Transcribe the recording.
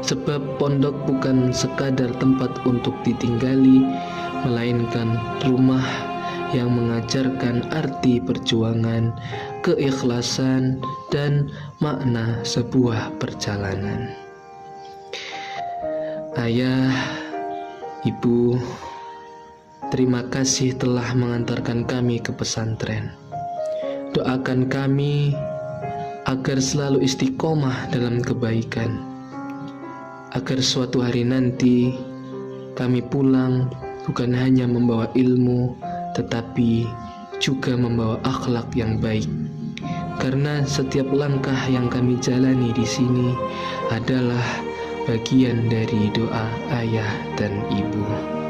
Sebab pondok bukan sekadar tempat untuk ditinggali, melainkan rumah yang mengajarkan arti perjuangan, keikhlasan, dan makna sebuah perjalanan. Ayah, ibu, terima kasih telah mengantarkan kami ke pesantren. Doakan kami agar selalu istiqomah dalam kebaikan, agar suatu hari nanti kami pulang bukan hanya membawa ilmu, tetapi juga membawa akhlak yang baik. Karena setiap langkah yang kami jalani di sini adalah bagian dari doa ayah dan ibu.